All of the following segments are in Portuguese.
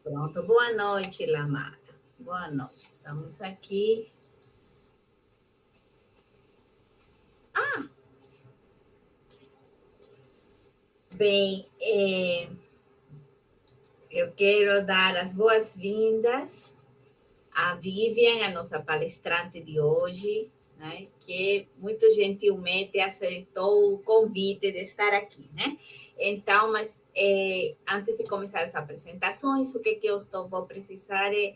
Pronto, boa noite, Lamara. Boa noite, estamos aqui. Bem, eu quero dar as boas-vindas à Vivian, a nossa palestrante de hoje, né, que muito gentilmente aceitou o convite de estar aqui, né? Então, mas antes de começar as apresentações, o que eu vou precisar é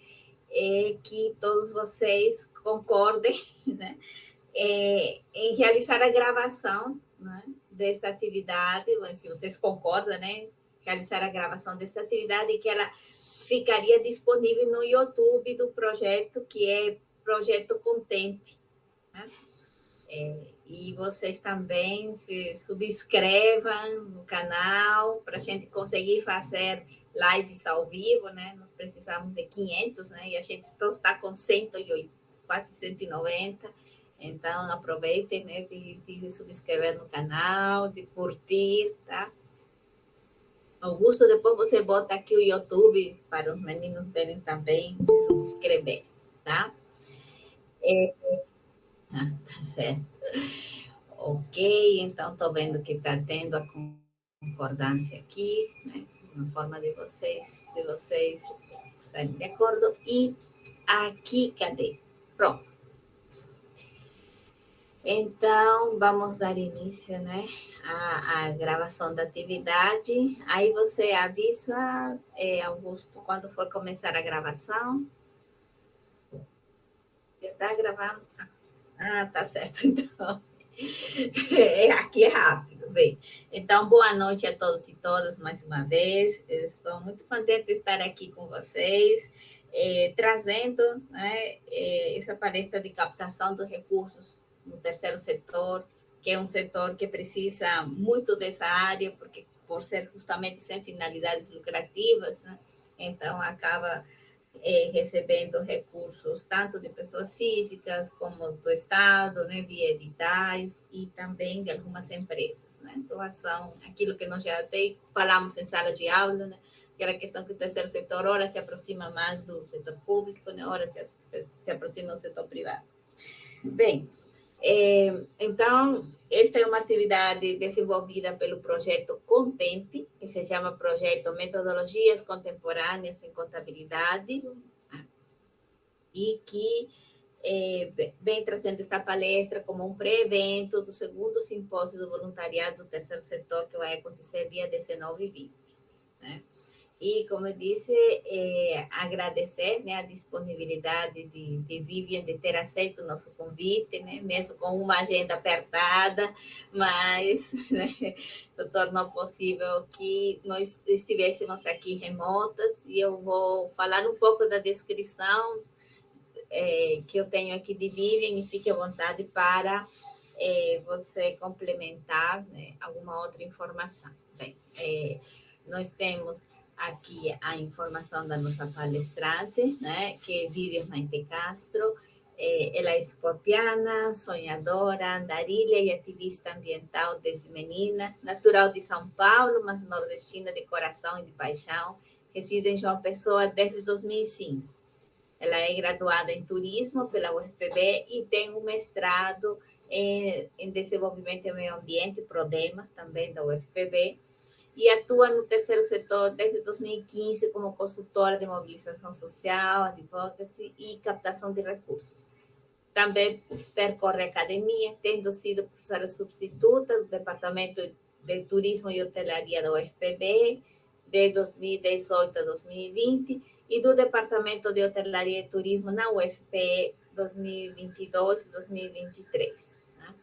que todos vocês concordem, né? Em realizar a gravação, né, desta atividade, mas se vocês concordam, né, realizar a gravação desta atividade e que ela ficaria disponível no YouTube do projeto, que é Projeto Contempe. Né? E vocês também se subscrevam no canal para a gente conseguir fazer lives ao vivo, né? Nós precisamos de 500, né? E a gente está com 180, quase 190. Então, aproveitem, né, de se subscrever no canal, de curtir, tá? Augusto, depois você bota aqui o YouTube para os meninos verem também, se subscrever, tá? Tá certo. Ok, então estou vendo que está tendo a concordância aqui, né? Uma forma de vocês estarem de acordo. E aqui, cadê? Pronto. Então, vamos dar início, né, à gravação da atividade. Aí você avisa, Augusto, quando for começar a gravação. Está gravando? Ah, tá certo, então. Aqui é rápido, bem. Então, boa noite a todos e todas mais uma vez. Eu estou muito contente de estar aqui com vocês, trazendo, né, essa palestra de captação dos recursos no terceiro setor, que é um setor que precisa muito dessa área, porque por ser justamente sem finalidades lucrativas, né, então acaba recebendo recursos tanto de pessoas físicas como do Estado, né, via editais e também de algumas empresas, né? Doação, aquilo que nós já até falamos em sala de aula, né? Aquela questão que o terceiro setor ora se aproxima mais do setor público, né? Ora se aproxima do setor privado. Bem, então, esta é uma atividade desenvolvida pelo projeto Contempe, que se chama Projeto Metodologias Contemporâneas em Contabilidade, né? E que vem trazendo esta palestra como um pré-evento do segundo simpósio do voluntariado do terceiro setor, que vai acontecer dia 19 e 20. Né? E, como eu disse, agradecer, né, a disponibilidade de Vivian de ter aceito o nosso convite, né, mesmo com uma agenda apertada, mas né, tornou possível que nós estivéssemos aqui remotas, e eu vou falar um pouco da descrição que eu tenho aqui de Vivian, e fique à vontade para você complementar, né, alguma outra informação. Bem, nós temos aqui a informação da nossa palestrante, né, que é Vivian Maite Castro. Ela é escorpiana, sonhadora, andarilha e ativista ambiental desde menina, natural de São Paulo, mas nordestina de coração e de paixão, reside em João Pessoa desde 2005. Ela é graduada em turismo pela UFPB e tem um mestrado em desenvolvimento e meio ambiente, PRODEMA, também da UFPB, e atua no terceiro setor desde 2015 como consultora de mobilização social, advocacy e captação de recursos. Também percorre a academia, tendo sido professora substituta do Departamento de Turismo e Hotelaria da UFPB, de 2018 a 2020, e do Departamento de Hotelaria e Turismo na UFPE 2022 e 2023. Né?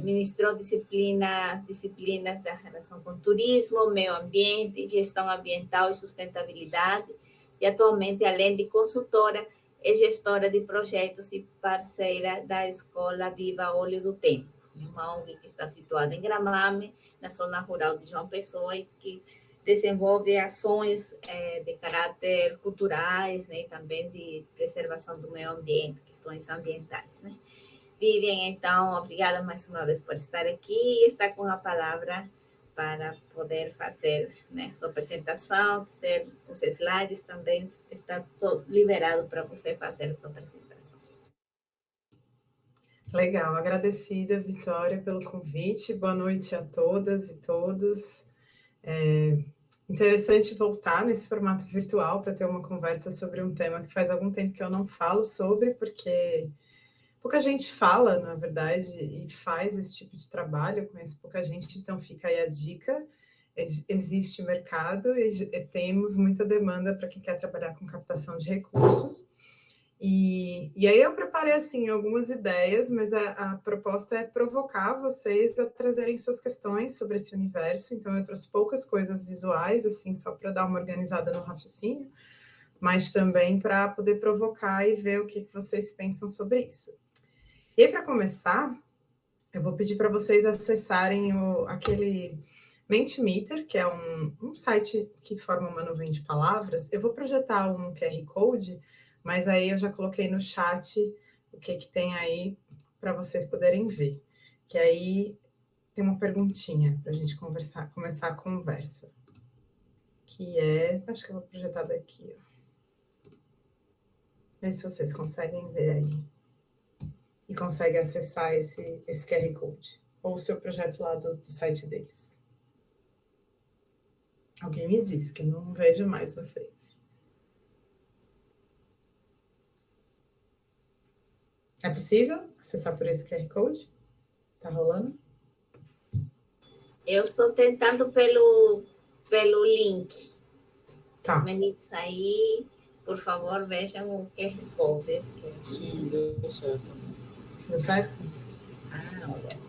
Ministrou disciplinas da relação com turismo, meio ambiente, gestão ambiental e sustentabilidade, e atualmente, além de consultora, é gestora de projetos e parceira da Escola Viva Olho do Tempo, uma ONG que está situada em Gramame, na zona rural de João Pessoa, e que desenvolve ações de caráter culturais, né, e também de preservação do meio ambiente, questões ambientais, né? Vivian, então, obrigada mais uma vez por estar aqui, e está com a palavra para poder fazer, né, sua apresentação, ter os slides também, está todo liberado para você fazer a sua apresentação. Legal, agradecida, Vitória, pelo convite. Boa noite a todas e todos. É interessante voltar nesse formato virtual para ter uma conversa sobre um tema que faz algum tempo que eu não falo sobre, porque pouca gente fala, na verdade, e faz esse tipo de trabalho. Eu conheço pouca gente, então fica aí a dica. Existe mercado e temos muita demanda para quem quer trabalhar com captação de recursos. E aí eu preparei, assim, algumas ideias, mas a proposta é provocar vocês a trazerem suas questões sobre esse universo. Então, eu trouxe poucas coisas visuais, assim, só para dar uma organizada no raciocínio, mas também para poder provocar e ver o que vocês pensam sobre isso. E aí, para começar, eu vou pedir para vocês acessarem aquele Mentimeter, que é um site que forma uma nuvem de palavras. Eu vou projetar um QR Code, mas aí eu já coloquei no chat o que tem aí para vocês poderem ver. Que aí tem uma perguntinha para a gente começar a conversa. Que é, acho que eu vou projetar daqui, ó. Vê se vocês conseguem ver aí. E conseguem acessar esse QR Code. Ou o seu projeto lá do site deles. Alguém me disse que não vejo mais vocês. É possível acessar por esse QR Code? Tá rolando? Eu estou tentando pelo link. Tá. Os meninos aí, por favor, vejam o QR Code. Sim, deu certo. Deu certo? Ah, olha só.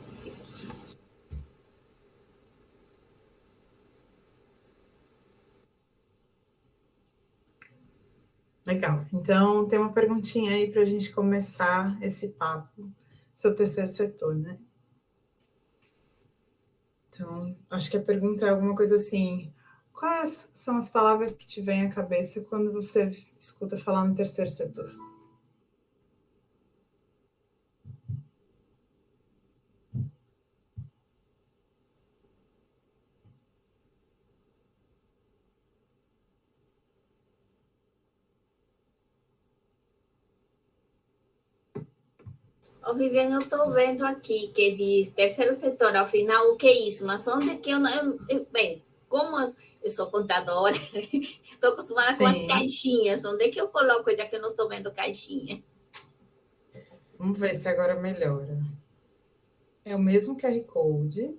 Legal. Então, tem uma perguntinha aí para a gente começar esse papo sobre o terceiro setor, né? Então, acho que a pergunta é alguma coisa assim: quais são as palavras que te vêm à cabeça quando você escuta falar no terceiro setor? Ô, Viviane, eu estou vendo aqui que diz terceiro setor, ao final, o que é isso? Mas onde que eu não. Bem, como eu sou contadora, estou acostumada com as Sim. caixinhas. Onde é que eu coloco, já que eu não estou vendo caixinha? Vamos ver se agora melhora. É o mesmo QR Code,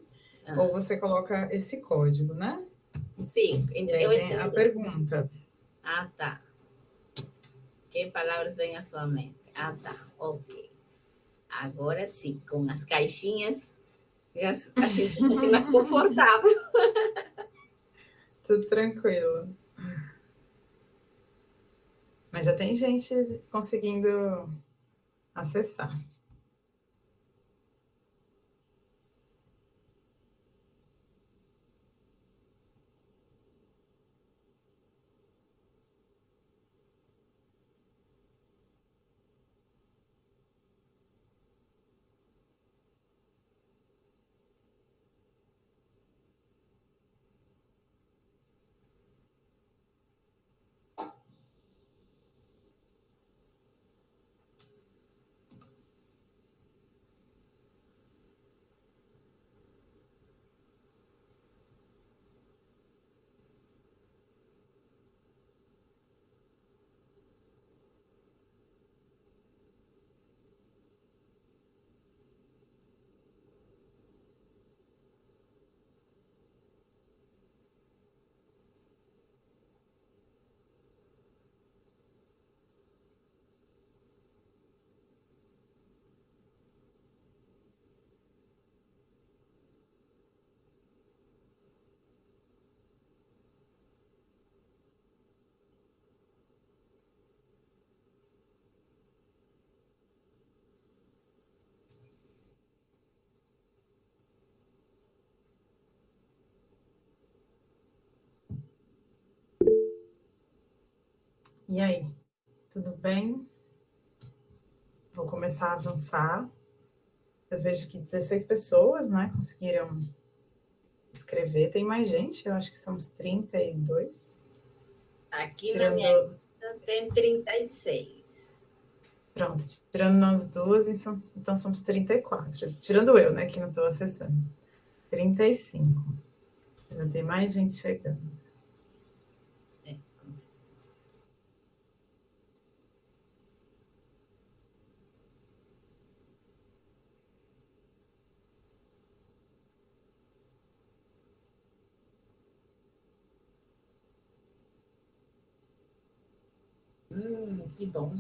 ou você coloca esse código, né? Sim, E aí eu vem a entendo. pergunta. Ah, tá. Que palavras vêm à sua mente? Ah, tá. Ok. Agora sim, com as caixinhas, a gente se sente mais confortável. Tudo tranquilo. Mas já tem gente conseguindo acessar. E aí, tudo bem? Vou começar a avançar. Eu vejo que 16 pessoas, né, conseguiram escrever. Tem mais gente? Eu acho que somos 32. Aqui na minha lista tem 36. Pronto, tirando nós duas, então somos 34. Tirando eu, né, que não estou acessando. 35. Ainda tem mais gente chegando. Que bom.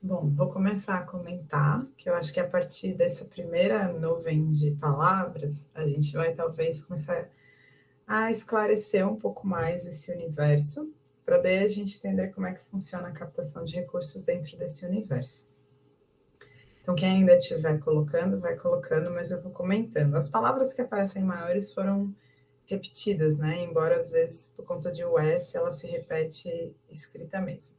Bom, vou começar a comentar, que eu acho que a partir dessa primeira nuvem de palavras, a gente vai talvez começar a esclarecer um pouco mais esse universo, para daí a gente entender como é que funciona a captação de recursos dentro desse universo. Então, quem ainda estiver colocando, vai colocando, mas eu vou comentando. As palavras que aparecem maiores foram repetidas, né? Embora às vezes, por conta de US, ela se repete escrita mesmo.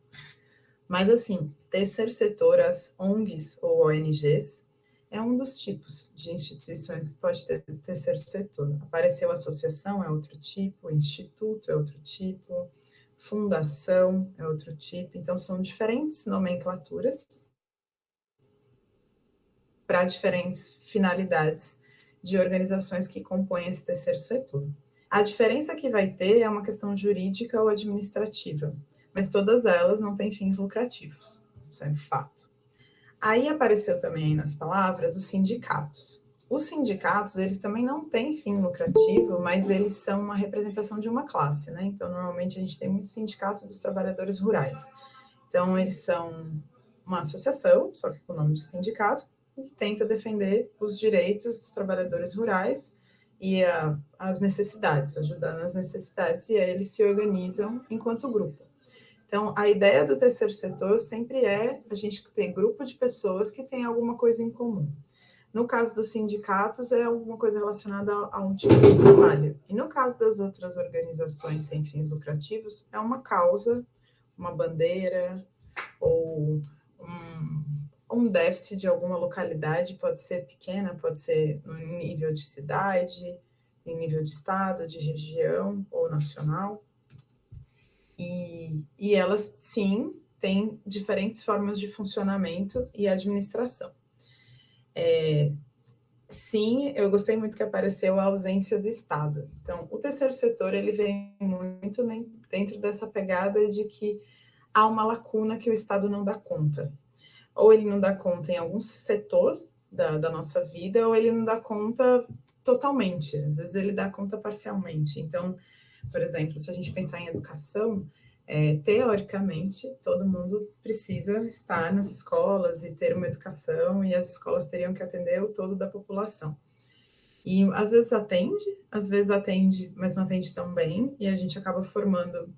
Mas, assim, terceiro setor, as ONGs ou ONGs, é um dos tipos de instituições que pode ter terceiro setor. Apareceu associação, é outro tipo, instituto é outro tipo, fundação é outro tipo. Então, são diferentes nomenclaturas para diferentes finalidades de organizações que compõem esse terceiro setor. A diferença que vai ter é uma questão jurídica ou administrativa, mas todas elas não têm fins lucrativos, isso é um fato. Aí apareceu também nas palavras os sindicatos. Os sindicatos, eles também não têm fim lucrativo, mas eles são uma representação de uma classe, né? Então, normalmente a gente tem muitos sindicatos dos trabalhadores rurais. Então, eles são uma associação, só que com o nome de sindicato, que tenta defender os direitos dos trabalhadores rurais e as necessidades, ajudar nas necessidades, e aí eles se organizam enquanto grupo. Então, a ideia do terceiro setor sempre é a gente ter grupo de pessoas que têm alguma coisa em comum. No caso dos sindicatos, é alguma coisa relacionada a um tipo de trabalho. E no caso das outras organizações sem fins lucrativos, é uma causa, uma bandeira, ou um déficit de alguma localidade, pode ser pequena, pode ser no nível de cidade, em nível de estado, de região ou nacional. E elas, sim, têm diferentes formas de funcionamento e administração. Sim, eu gostei muito que apareceu a ausência do Estado. Então, o terceiro setor, ele vem muito dentro dessa pegada de que há uma lacuna que o Estado não dá conta. Ou ele não dá conta em algum setor da nossa vida, ou ele não dá conta totalmente. Às vezes ele dá conta parcialmente. Então, por exemplo, se a gente pensar em educação, teoricamente, todo mundo precisa estar nas escolas e ter uma educação, e as escolas teriam que atender o todo da população. E às vezes atende, mas não atende tão bem, e a gente acaba formando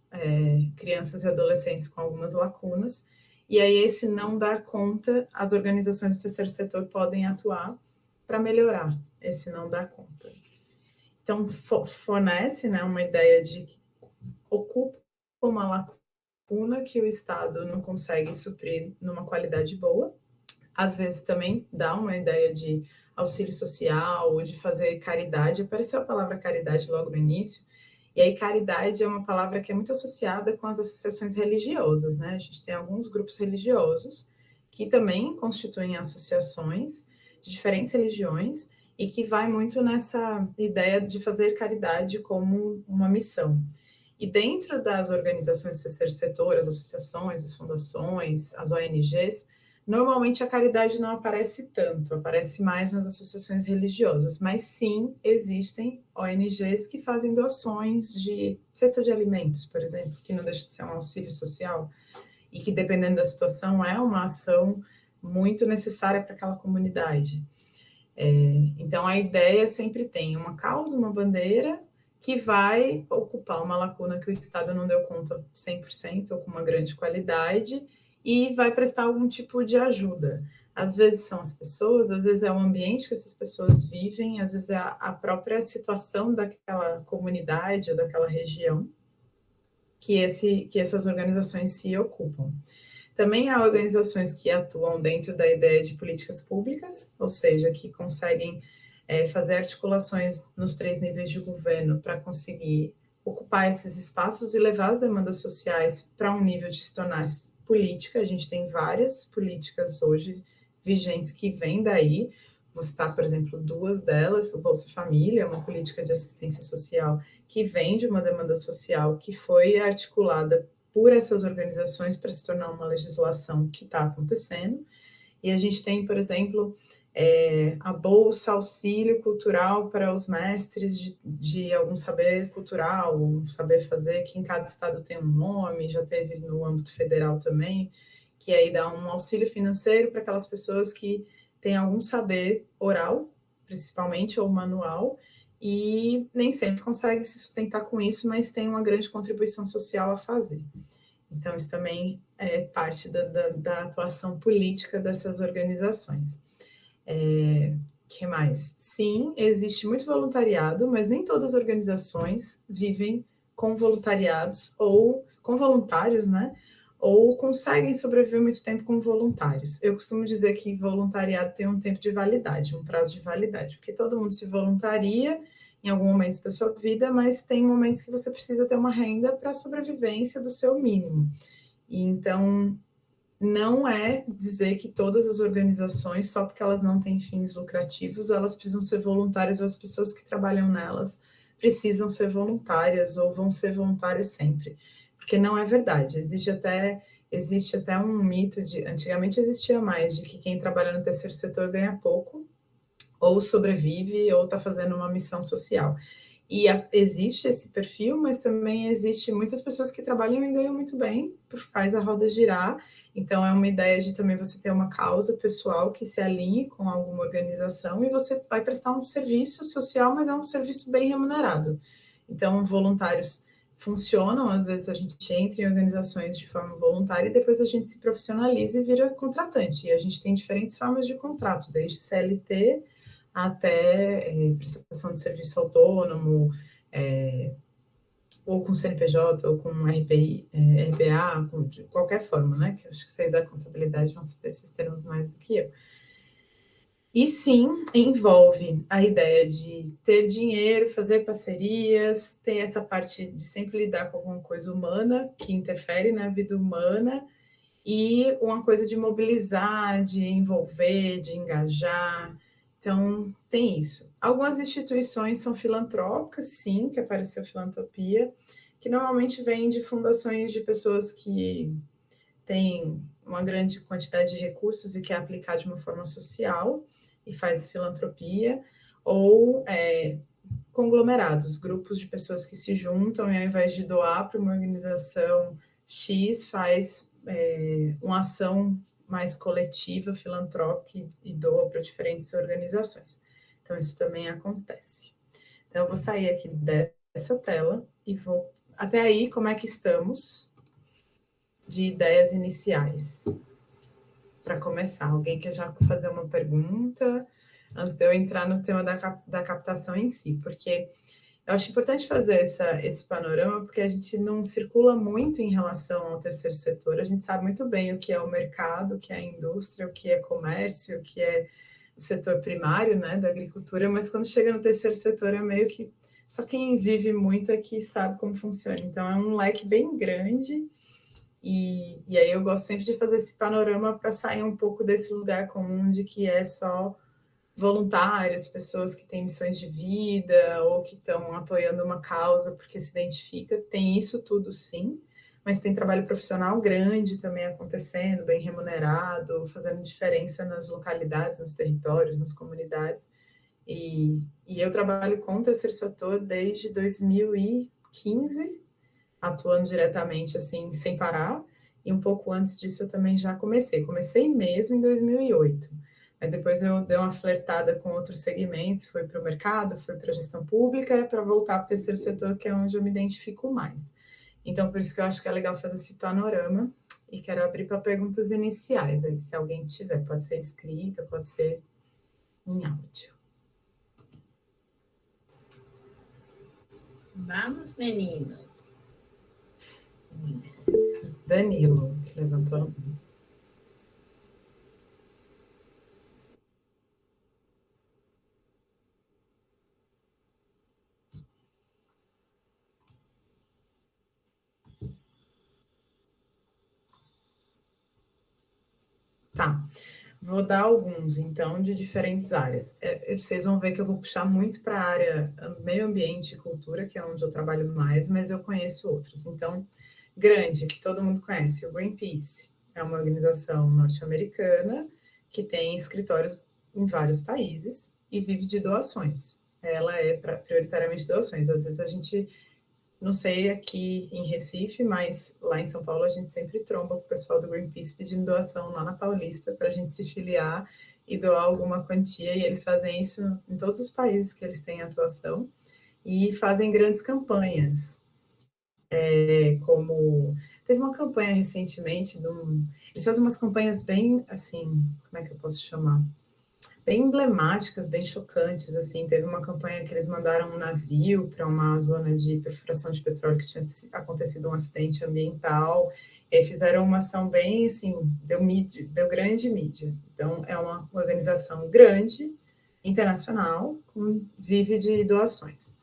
crianças e adolescentes com algumas lacunas, e aí esse não dar conta, as organizações do terceiro setor podem atuar para melhorar esse não dar conta. Então, fornece, né, uma ideia de que ocupa uma lacuna que o Estado não consegue suprir numa qualidade boa. Às vezes também dá uma ideia de auxílio social ou de fazer caridade. Apareceu a palavra caridade logo no início, e aí caridade é uma palavra que é muito associada com as associações religiosas, né? A gente tem alguns grupos religiosos que também constituem associações de diferentes religiões e que vai muito nessa ideia de fazer caridade como uma missão. E dentro das organizações do terceiro setor, as associações, as fundações, as ONGs, normalmente a caridade não aparece tanto, aparece mais nas associações religiosas, mas sim existem ONGs que fazem doações de cesta de alimentos, por exemplo, que não deixa de ser um auxílio social, e que, dependendo da situação, é uma ação muito necessária para aquela comunidade. Então, a ideia sempre tem uma causa, uma bandeira, que vai ocupar uma lacuna que o Estado não deu conta 100% ou com uma grande qualidade, e vai prestar algum tipo de ajuda. Às vezes são as pessoas, às vezes é o ambiente que essas pessoas vivem, às vezes é a própria situação daquela comunidade ou daquela região que essas organizações se ocupam. Também há organizações que atuam dentro da ideia de políticas públicas, ou seja, que conseguem fazer articulações nos 3 níveis de governo para conseguir ocupar esses espaços e levar as demandas sociais para um nível de se tornar política. A gente tem várias políticas hoje vigentes que vêm daí. Vou citar, por exemplo, 2 delas. O Bolsa Família é uma política de assistência social que vem de uma demanda social que foi articulada por essas organizações para se tornar uma legislação que está acontecendo. E a gente tem, por exemplo, a Bolsa Auxílio Cultural para os mestres de algum saber cultural, um saber fazer, que em cada estado tem um nome, já teve no âmbito federal também, que aí dá um auxílio financeiro para aquelas pessoas que têm algum saber oral, principalmente, ou manual, e nem sempre consegue se sustentar com isso, mas tem uma grande contribuição social a fazer. Então, isso também é parte da atuação política dessas organizações. Que mais? Sim, existe muito voluntariado, mas nem todas as organizações vivem com voluntariados ou com voluntários, né? Ou conseguem sobreviver muito tempo com voluntários. Eu costumo dizer que voluntariado tem um tempo de validade, um prazo de validade, porque todo mundo se voluntaria em algum momento da sua vida, mas tem momentos que você precisa ter uma renda para a sobrevivência do seu mínimo. E então, não é dizer que todas as organizações, só porque elas não têm fins lucrativos, elas precisam ser voluntárias, ou as pessoas que trabalham nelas precisam ser voluntárias ou vão ser voluntárias sempre. Porque não é verdade. Existe até um mito de, antigamente existia mais, de que quem trabalha no terceiro setor ganha pouco, ou sobrevive, ou está fazendo uma missão social. E existe esse perfil, mas também existe muitas pessoas que trabalham e ganham muito bem, faz a roda girar. Então, é uma ideia de também você ter uma causa pessoal que se alinhe com alguma organização e você vai prestar um serviço social, mas é um serviço bem remunerado. Então, voluntários funcionam, às vezes a gente entra em organizações de forma voluntária e depois a gente se profissionaliza e vira contratante. E a gente tem diferentes formas de contrato, desde CLT até prestação de serviço autônomo, ou com CNPJ, ou com RPI, RPA, de qualquer forma, né? Que eu acho que vocês da contabilidade vão saber esses termos mais do que eu. E sim, envolve a ideia de ter dinheiro, fazer parcerias, tem essa parte de sempre lidar com alguma coisa humana que interfere na vida humana, e uma coisa de mobilizar, de envolver, de engajar. Então, tem isso. Algumas instituições são filantrópicas, sim, que apareceu filantropia, que normalmente vem de fundações de pessoas que têm uma grande quantidade de recursos e quer aplicar de uma forma social e faz filantropia, ou conglomerados, grupos de pessoas que se juntam e ao invés de doar para uma organização X, faz uma ação mais coletiva, filantrópica e doa para diferentes organizações. Então, isso também acontece. Então, eu vou sair aqui dessa tela e vou... Até aí, como é que estamos de ideias iniciais? Para começar, alguém quer já fazer uma pergunta antes de eu entrar no tema da captação em si? Porque eu acho importante fazer esse panorama, porque a gente não circula muito em relação ao terceiro setor, a gente sabe muito bem o que é o mercado, o que é a indústria, o que é comércio, o que é o setor primário, né, da agricultura, mas quando chega no terceiro setor é meio que só quem vive muito é que sabe como funciona. Então, é um leque bem grande E aí eu gosto sempre de fazer esse panorama para sair um pouco desse lugar comum de que é só voluntários, pessoas que têm missões de vida ou que estão apoiando uma causa porque se identifica. Tem isso tudo, sim, mas tem trabalho profissional grande também acontecendo, bem remunerado, fazendo diferença nas localidades, nos territórios, nas comunidades. E eu trabalho com o terceiro setor desde 2015, atuando diretamente, assim, sem parar, e um pouco antes disso eu também já comecei. Comecei mesmo em 2008, mas depois eu dei uma flertada com outros segmentos, fui para o mercado, fui para a gestão pública, para voltar para o terceiro setor, que é onde eu me identifico mais. Então, por isso que eu acho que é legal fazer esse panorama, e quero abrir para perguntas iniciais, aí, se alguém tiver, pode ser escrita, pode ser em áudio. Vamos, meninos. Danilo, que levantou a mão. Tá, vou dar alguns, então, de diferentes áreas. Vocês vão ver que eu vou puxar muito para a área meio ambiente e cultura, que é onde eu trabalho mais, mas eu conheço outros. Então, grande, que todo mundo conhece, o Greenpeace. É uma organização norte-americana que tem escritórios em vários países e vive de doações. Ela é prioritariamente doações. Às vezes a gente, não sei aqui em Recife, mas lá em São Paulo a gente sempre tromba com o pessoal do Greenpeace pedindo doação lá na Paulista para a gente se filiar e doar alguma quantia, e eles fazem isso em todos os países que eles têm atuação e fazem grandes campanhas, como teve uma campanha recentemente, eles fazem umas campanhas bem, assim, como é que eu posso chamar? Bem emblemáticas, bem chocantes, assim, teve uma campanha que eles mandaram um navio para uma zona de perfuração de petróleo que tinha acontecido um acidente ambiental, e fizeram uma ação bem, assim, deu grande mídia. Então, é uma organização grande, internacional, vive de doações.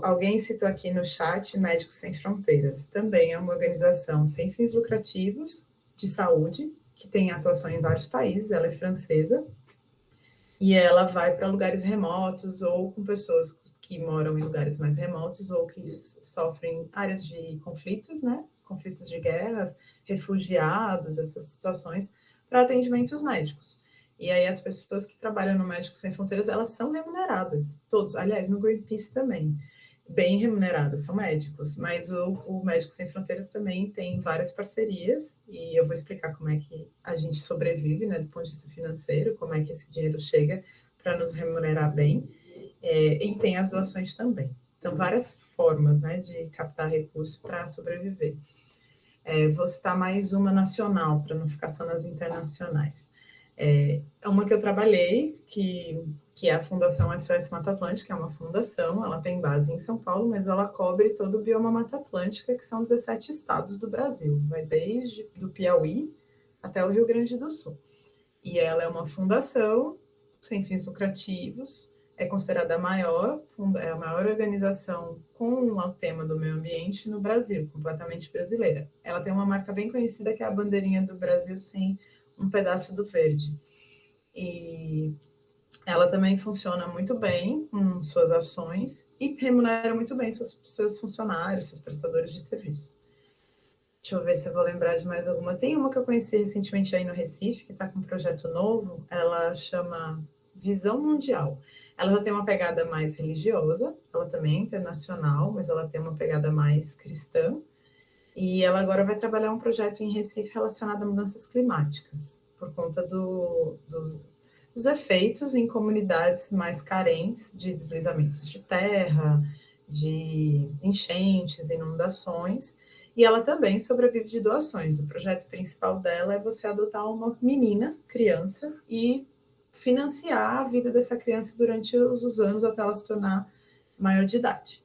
Alguém citou aqui no chat Médicos Sem Fronteiras, também é uma organização sem fins lucrativos de saúde, que tem atuação em vários países, ela é francesa, e ela vai para lugares remotos ou com pessoas que moram em lugares mais remotos ou que sofrem áreas de conflitos, né? Conflitos de guerras, refugiados, essas situações, para atendimentos médicos. E aí as pessoas que trabalham no Médicos Sem Fronteiras, elas são remuneradas, todos, aliás, no Greenpeace também, bem remuneradas, são médicos, mas o Médicos Sem Fronteiras também tem várias parcerias, e eu vou explicar como é que a gente sobrevive, né, do ponto de vista financeiro, como é que esse dinheiro chega para nos remunerar bem, e tem as doações também. Então, várias formas, né, de captar recursos para sobreviver. Vou citar mais uma nacional, para não ficar só nas internacionais. É uma que eu trabalhei, que é a Fundação SOS Mata Atlântica, é uma fundação, ela tem base em São Paulo, mas ela cobre todo o bioma Mata Atlântica, que são 17 estados do Brasil, vai desde do Piauí até o Rio Grande do Sul. E ela é uma fundação sem fins lucrativos, é considerada é a maior organização com o tema do meio ambiente no Brasil, completamente brasileira. Ela tem uma marca bem conhecida que é a bandeirinha do Brasil sem um pedaço do verde. E ela também funciona muito bem com suas ações e remunera muito bem seus funcionários, seus prestadores de serviço. Deixa eu ver se eu vou lembrar de mais alguma. Tem uma que eu conheci recentemente aí no Recife, que está com um projeto novo, ela chama Visão Mundial. Ela já tem uma pegada mais religiosa, ela também é internacional, mas ela tem uma pegada mais cristã, e ela agora vai trabalhar um projeto em Recife relacionado a mudanças climáticas, por conta dos efeitos em comunidades mais carentes de deslizamentos de terra, de enchentes, inundações, e ela também sobrevive de doações. O projeto principal dela é você adotar uma menina, criança, e financiar a vida dessa criança durante os anos até ela se tornar maior de idade.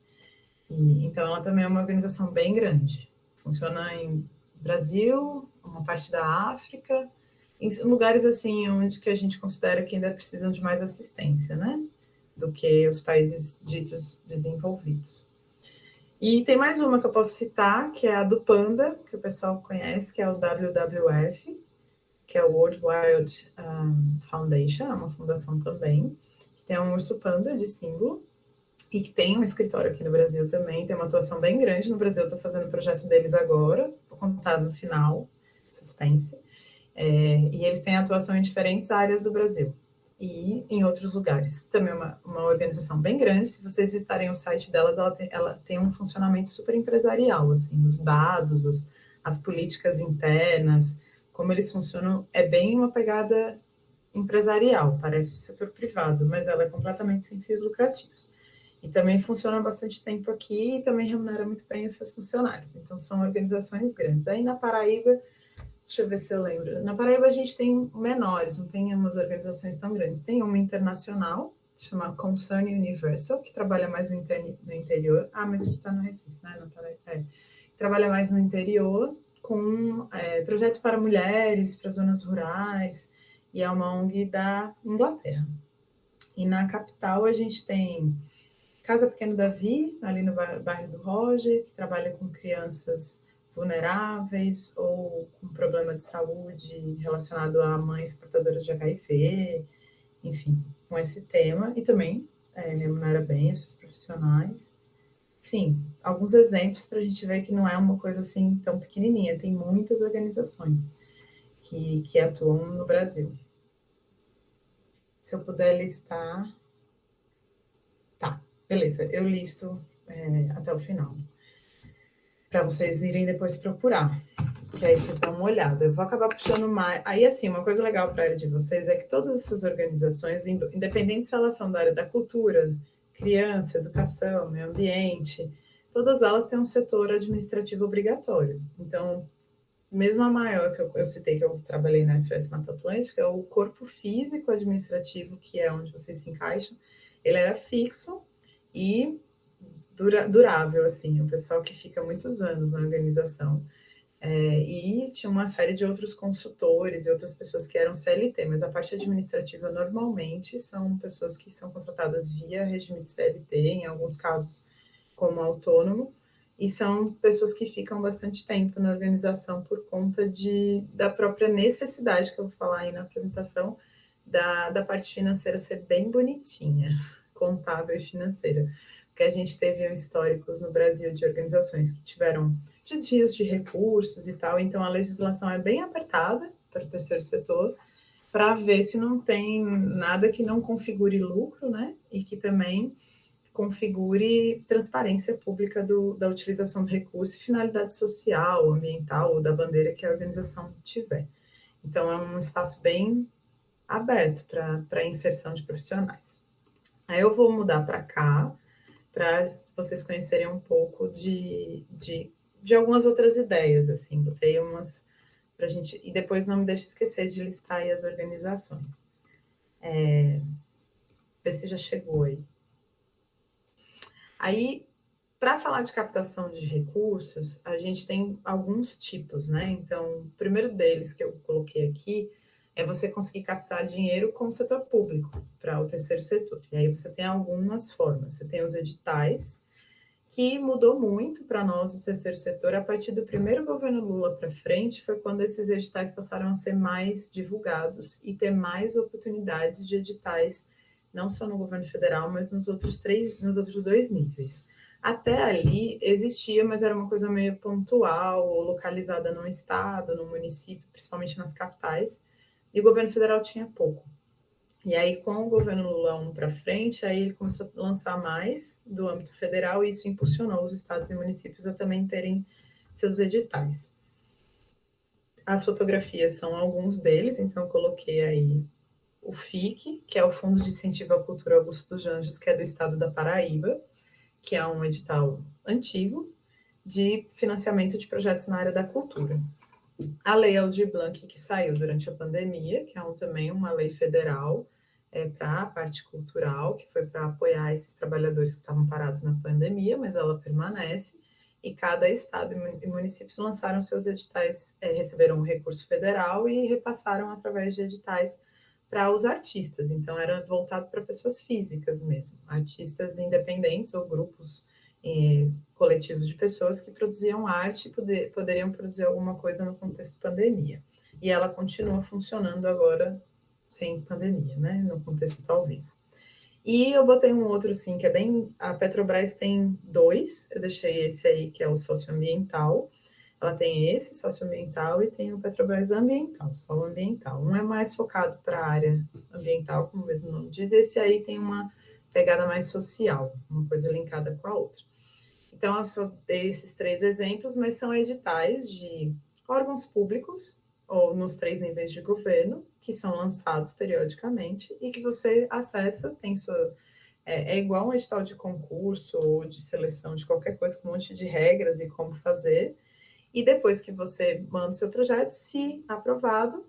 Então, ela também é uma organização bem grande. Funciona em Brasil, uma parte da África, em lugares assim onde que a gente considera que ainda precisam de mais assistência, né? Do que os países ditos desenvolvidos. E tem mais uma que eu posso citar, que é a do Panda, que o pessoal conhece, que é o WWF, que é o World Wild Foundation, é uma fundação também, que tem um urso panda de símbolo, e que tem um escritório aqui no Brasil também, tem uma atuação bem grande no Brasil. Eu estou fazendo o projeto deles agora, vou contar no final, suspense. E eles têm atuação em diferentes áreas do Brasil e em outros lugares. Também é uma organização bem grande. Se vocês visitarem o site delas, ela tem um funcionamento super empresarial, assim, os dados, as políticas internas, como eles funcionam, é bem uma pegada empresarial, parece o setor privado, mas ela é completamente sem fins lucrativos. E também funciona há bastante tempo aqui e também remunera muito bem os seus funcionários. Então, são organizações grandes. Aí, na Paraíba, deixa eu ver se eu lembro. Na Paraíba, a gente tem menores, não tem umas organizações tão grandes. Tem uma internacional, chama Concern Universal, que trabalha mais no interior. Ah, mas a gente está no Recife, né? Na Paraíba. Trabalha mais no interior, com projeto para mulheres, para zonas rurais, e é uma ONG da Inglaterra. E na capital, a gente tem Casa Pequeno Davi, ali no bairro do Roger, que trabalha com crianças vulneráveis ou com problema de saúde relacionado a mães portadoras de HIV, enfim, com esse tema, e também remunera bem os seus profissionais. Enfim, alguns exemplos para a gente ver que não é uma coisa assim tão pequenininha, tem muitas organizações que atuam no Brasil. Se eu puder listar... Tá, beleza, eu listo até o final, para vocês irem depois procurar, que aí vocês dão uma olhada. Eu vou acabar puxando mais. Aí, assim, uma coisa legal para a área de vocês é que todas essas organizações, independente se elas são da área da cultura, criança, educação, meio ambiente, todas elas têm um setor administrativo obrigatório. Então, mesmo a maior que eu citei, que eu trabalhei na SOS Mata Atlântica, o corpo físico administrativo, que é onde vocês se encaixam, ele era fixo e durável, assim, o pessoal que fica muitos anos na organização. E tinha uma série de outros consultores e outras pessoas que eram CLT, mas a parte administrativa normalmente são pessoas que são contratadas via regime de CLT, em alguns casos como autônomo, e são pessoas que ficam bastante tempo na organização por conta da própria necessidade, que eu vou falar aí na apresentação, da parte financeira ser bem bonitinha, contábil e financeira. Porque a gente teve históricos no Brasil de organizações que tiveram desvios de recursos e tal, então a legislação é bem apertada para o terceiro setor, para ver se não tem nada que não configure lucro, né? E que também configure transparência pública da utilização do recurso e finalidade social, ambiental ou da bandeira que a organização tiver. Então, é um espaço bem aberto para a inserção de profissionais. Aí eu vou mudar para cá, para vocês conhecerem um pouco de algumas outras ideias, assim, botei umas para a gente, e depois não me deixe esquecer de listar aí as organizações. Ver se já chegou aí. Aí, para falar de captação de recursos, a gente tem alguns tipos, né? Então, o primeiro deles que eu coloquei aqui é você conseguir captar dinheiro com o setor público para o terceiro setor. E aí você tem algumas formas. Você tem os editais, que mudou muito para nós do terceiro setor a partir do primeiro governo Lula para frente, foi quando esses editais passaram a ser mais divulgados e ter mais oportunidades de editais, não só no governo federal, mas nos outros dois níveis. Até ali existia, mas era uma coisa meio pontual, ou localizada num estado, num município, principalmente nas capitais, e o governo federal tinha pouco. E aí, com o governo Lula 1 para frente, aí ele começou a lançar mais do âmbito federal, e isso impulsionou os estados e municípios a também terem seus editais. As fotografias são alguns deles, então eu coloquei aí o FIC, que é o Fundo de Incentivo à Cultura Augusto dos Anjos, que é do estado da Paraíba, que é um edital antigo de financiamento de projetos na área da cultura. A Lei Aldir Blanc, que saiu durante a pandemia, que é também uma lei federal para a parte cultural, que foi para apoiar esses trabalhadores que estavam parados na pandemia, mas ela permanece, e cada estado e municípios lançaram seus editais, receberam um recurso federal e repassaram através de editais para os artistas. Então, era voltado para pessoas físicas mesmo, artistas independentes ou grupos coletivos de pessoas que produziam arte e poderiam produzir alguma coisa no contexto pandemia. E ela continua funcionando agora sem pandemia, né, no contexto ao vivo. E eu botei um outro, sim, que é bem... A Petrobras tem dois, eu deixei esse aí, que é o socioambiental. Ela tem esse socioambiental e tem o Petrobras ambiental, só o ambiental. Um é mais focado para a área ambiental, como o mesmo nome diz, esse aí tem uma pegada mais social, uma coisa linkada com a outra. Então, eu só dei esses 3 exemplos, mas são editais de órgãos públicos, ou nos 3 níveis de governo, que são lançados periodicamente e que você acessa, tem sua... É igual um edital de concurso ou de seleção de qualquer coisa, com um monte de regras e como fazer. E depois que você manda o seu projeto, se aprovado,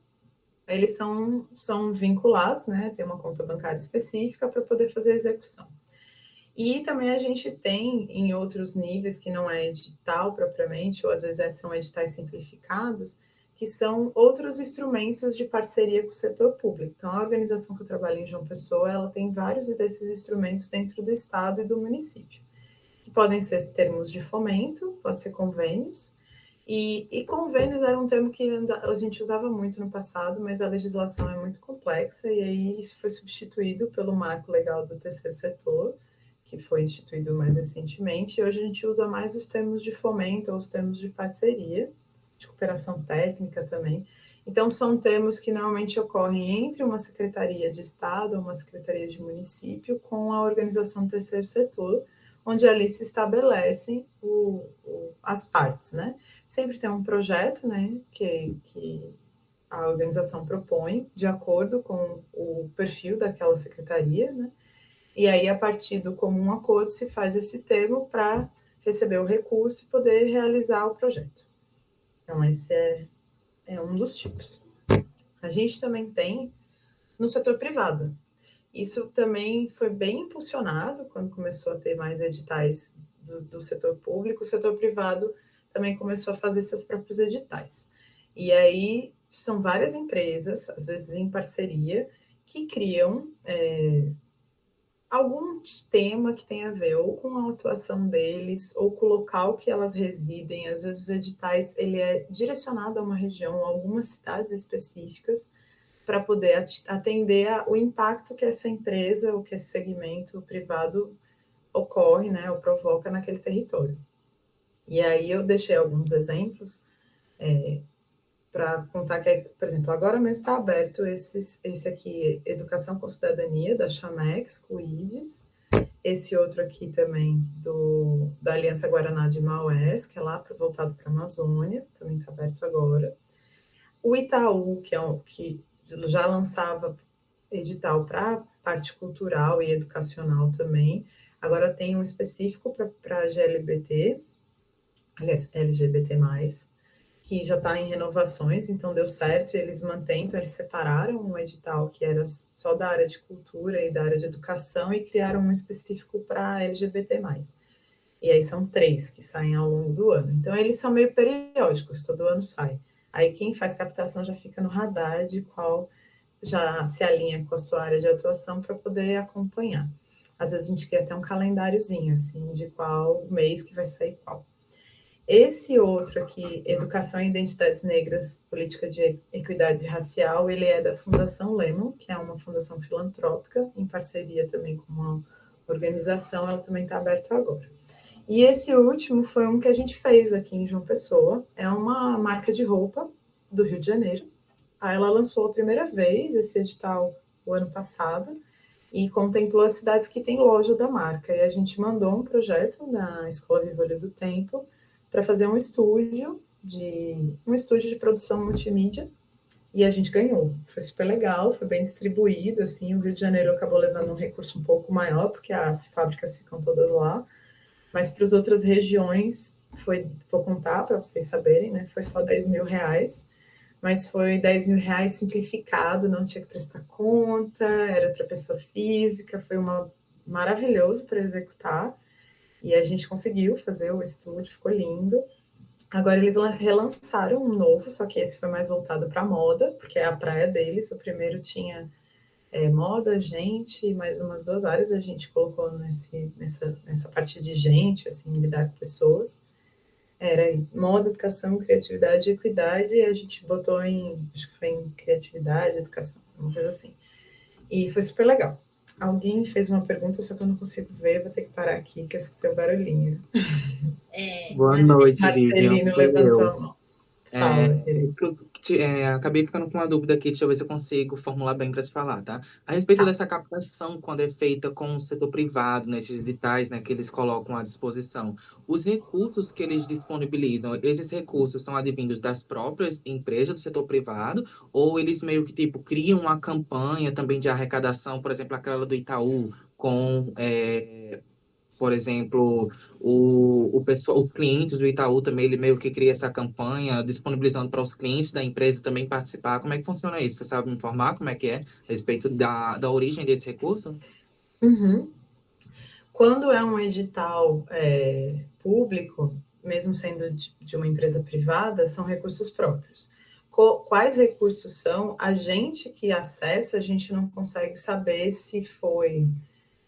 eles são vinculados, né? Tem uma conta bancária específica para poder fazer a execução. E também a gente tem em outros níveis, que não é edital propriamente, ou às vezes são editais simplificados, que são outros instrumentos de parceria com o setor público. Então, a organização que eu trabalho em João Pessoa, ela tem vários desses instrumentos dentro do estado e do município, que podem ser termos de fomento, pode ser convênios, e convênios era um termo que a gente usava muito no passado, mas a legislação é muito complexa, e aí isso foi substituído pelo marco legal do terceiro setor, que foi instituído mais recentemente, e hoje a gente usa mais os termos de fomento ou os termos de parceria, de cooperação técnica também. Então, são termos que normalmente ocorrem entre uma secretaria de Estado ou uma secretaria de município com a organização do terceiro setor, onde ali se estabelecem as partes, né? Sempre tem um projeto, né, que a organização propõe, de acordo com o perfil daquela secretaria, né? E aí, a partir do comum acordo, se faz esse termo para receber o recurso e poder realizar o projeto. Então, esse é um dos tipos. A gente também tem no setor privado. Isso também foi bem impulsionado quando começou a ter mais editais do setor público. O setor privado também começou a fazer seus próprios editais. E aí são várias empresas, às vezes em parceria, que criam algum tema que tem a ver ou com a atuação deles ou com o local que elas residem. Às vezes os editais ele é direcionado a uma região, a algumas cidades específicas, para poder atender o impacto que essa empresa ou que esse segmento privado ocorre, né, ou provoca naquele território. E aí eu deixei alguns exemplos para contar que, por exemplo, agora mesmo está aberto esse aqui, Educação com Cidadania, da Chamex, com o IDES, esse outro aqui também da Aliança Guaraná de Maués, que é lá voltado para a Amazônia, também está aberto agora. O Itaú, que já lançava edital para parte cultural e educacional também, agora tem um específico para GLBT, aliás, LGBT+, que já está em renovações, então deu certo, e eles mantêm, então eles separaram um edital que era só da área de cultura e da área de educação e criaram um específico para LGBT+. E aí são 3 que saem ao longo do ano. Então eles são meio periódicos, todo ano sai. Aí quem faz captação já fica no radar de qual já se alinha com a sua área de atuação para poder acompanhar. Às vezes a gente cria até um calendáriozinho, assim, de qual mês que vai sair qual. Esse outro aqui, Educação e Identidades Negras, Política de Equidade Racial, ele é da Fundação Lemon, que é uma fundação filantrópica, em parceria também com uma organização, ela também está aberta agora. E esse último foi um que a gente fez aqui em João Pessoa, é uma marca de roupa do Rio de Janeiro. Aí ela lançou a primeira vez esse edital o ano passado, e contemplou as cidades que têm loja da marca. E a gente mandou um projeto na Escola Viva Olho do Tempo para fazer um estúdio de produção multimídia, e a gente ganhou. Foi super legal, foi bem distribuído, assim, o Rio de Janeiro acabou levando um recurso um pouco maior, porque as fábricas ficam todas lá, mas para as outras regiões, vou contar para vocês saberem, né, foi só R$10.000, mas foi R$10.000 simplificado, não tinha que prestar conta, era para pessoa física, foi maravilhoso para executar, e a gente conseguiu fazer o estúdio, ficou lindo. Agora eles relançaram um novo, só que esse foi mais voltado para moda, porque é a praia deles, o primeiro tinha moda, gente, e mais umas 2 áreas a gente colocou nessa parte de gente, assim, lidar com pessoas. Era moda, educação, criatividade e equidade, e a gente botou acho que foi em criatividade, educação, uma coisa assim. E foi super legal. Alguém fez uma pergunta, só que eu não consigo ver, vou ter que parar aqui, que eu escutei o barulhinho. Boa noite, Vivian. Marcelino Sou levantou eu. a mão. É, Fala, querido. acabei ficando com uma dúvida aqui, deixa eu ver se eu consigo formular bem para te falar, tá? A respeito Tá. dessa captação, quando é feita com o setor privado, nesses editais, né, que eles colocam à disposição, os recursos que eles disponibilizam, esses recursos são advindos das próprias empresas do setor privado, ou eles meio que, tipo, criam uma campanha também de arrecadação, por exemplo, aquela do Itaú, por exemplo, o pessoal, os clientes do Itaú também, ele meio que cria essa campanha, disponibilizando para os clientes da empresa também participar. Como é que funciona isso? Você sabe me informar como é que é a respeito da origem desse recurso? Uhum. Quando é um edital público, mesmo sendo de uma empresa privada, são recursos próprios. Quais recursos são? A gente que acessa, a gente não consegue saber se foi,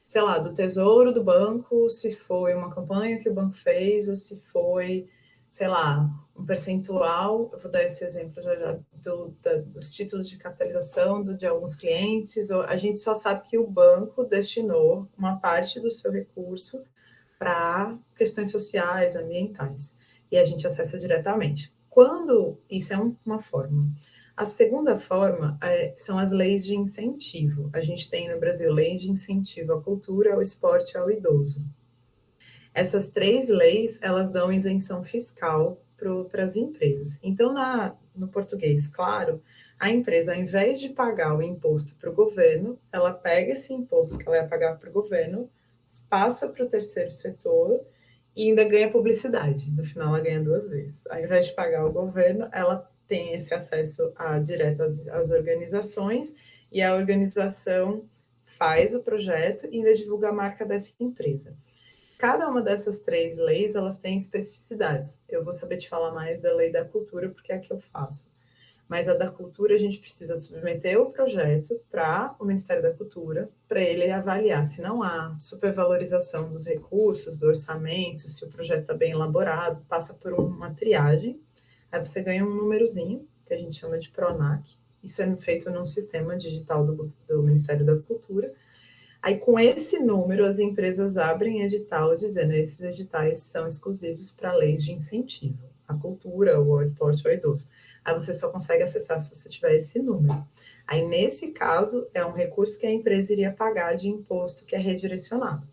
sei lá, do Tesouro do banco, se foi uma campanha que o banco fez, ou se foi, sei lá, um percentual, eu vou dar esse exemplo já já, dos títulos de capitalização de alguns clientes, a gente só sabe que o banco destinou uma parte do seu recurso para questões sociais, ambientais, e a gente acessa diretamente. Quando isso é uma forma. A segunda forma são as leis de incentivo. A gente tem no Brasil lei de incentivo à cultura, ao esporte e ao idoso. Essas 3 leis, elas dão isenção fiscal para as empresas. Então, no português, claro, a empresa, ao invés de pagar o imposto para o governo, ela pega esse imposto que ela ia pagar para o governo, passa para o terceiro setor e ainda ganha publicidade. No final, ela ganha 2 vezes. Ao invés de pagar o governo, ela tem esse acesso direto às organizações, e a organização faz o projeto e ainda divulga a marca dessa empresa. Cada uma dessas 3 leis, elas têm especificidades. Eu vou saber te falar mais da lei da cultura, porque é a que eu faço. Mas a da cultura, a gente precisa submeter o projeto para o Ministério da Cultura, para ele avaliar se não há supervalorização dos recursos, do orçamento, se o projeto está bem elaborado, passa por uma triagem, aí você ganha um númerozinho, que a gente chama de PRONAC. Isso é feito num sistema digital do Ministério da Cultura. Aí, com esse número, as empresas abrem edital dizendo que esses editais são exclusivos para leis de incentivo, à cultura, ou ao esporte, ou ao idoso. Aí você só consegue acessar se você tiver esse número. Aí, nesse caso, é um recurso que a empresa iria pagar de imposto que é redirecionado.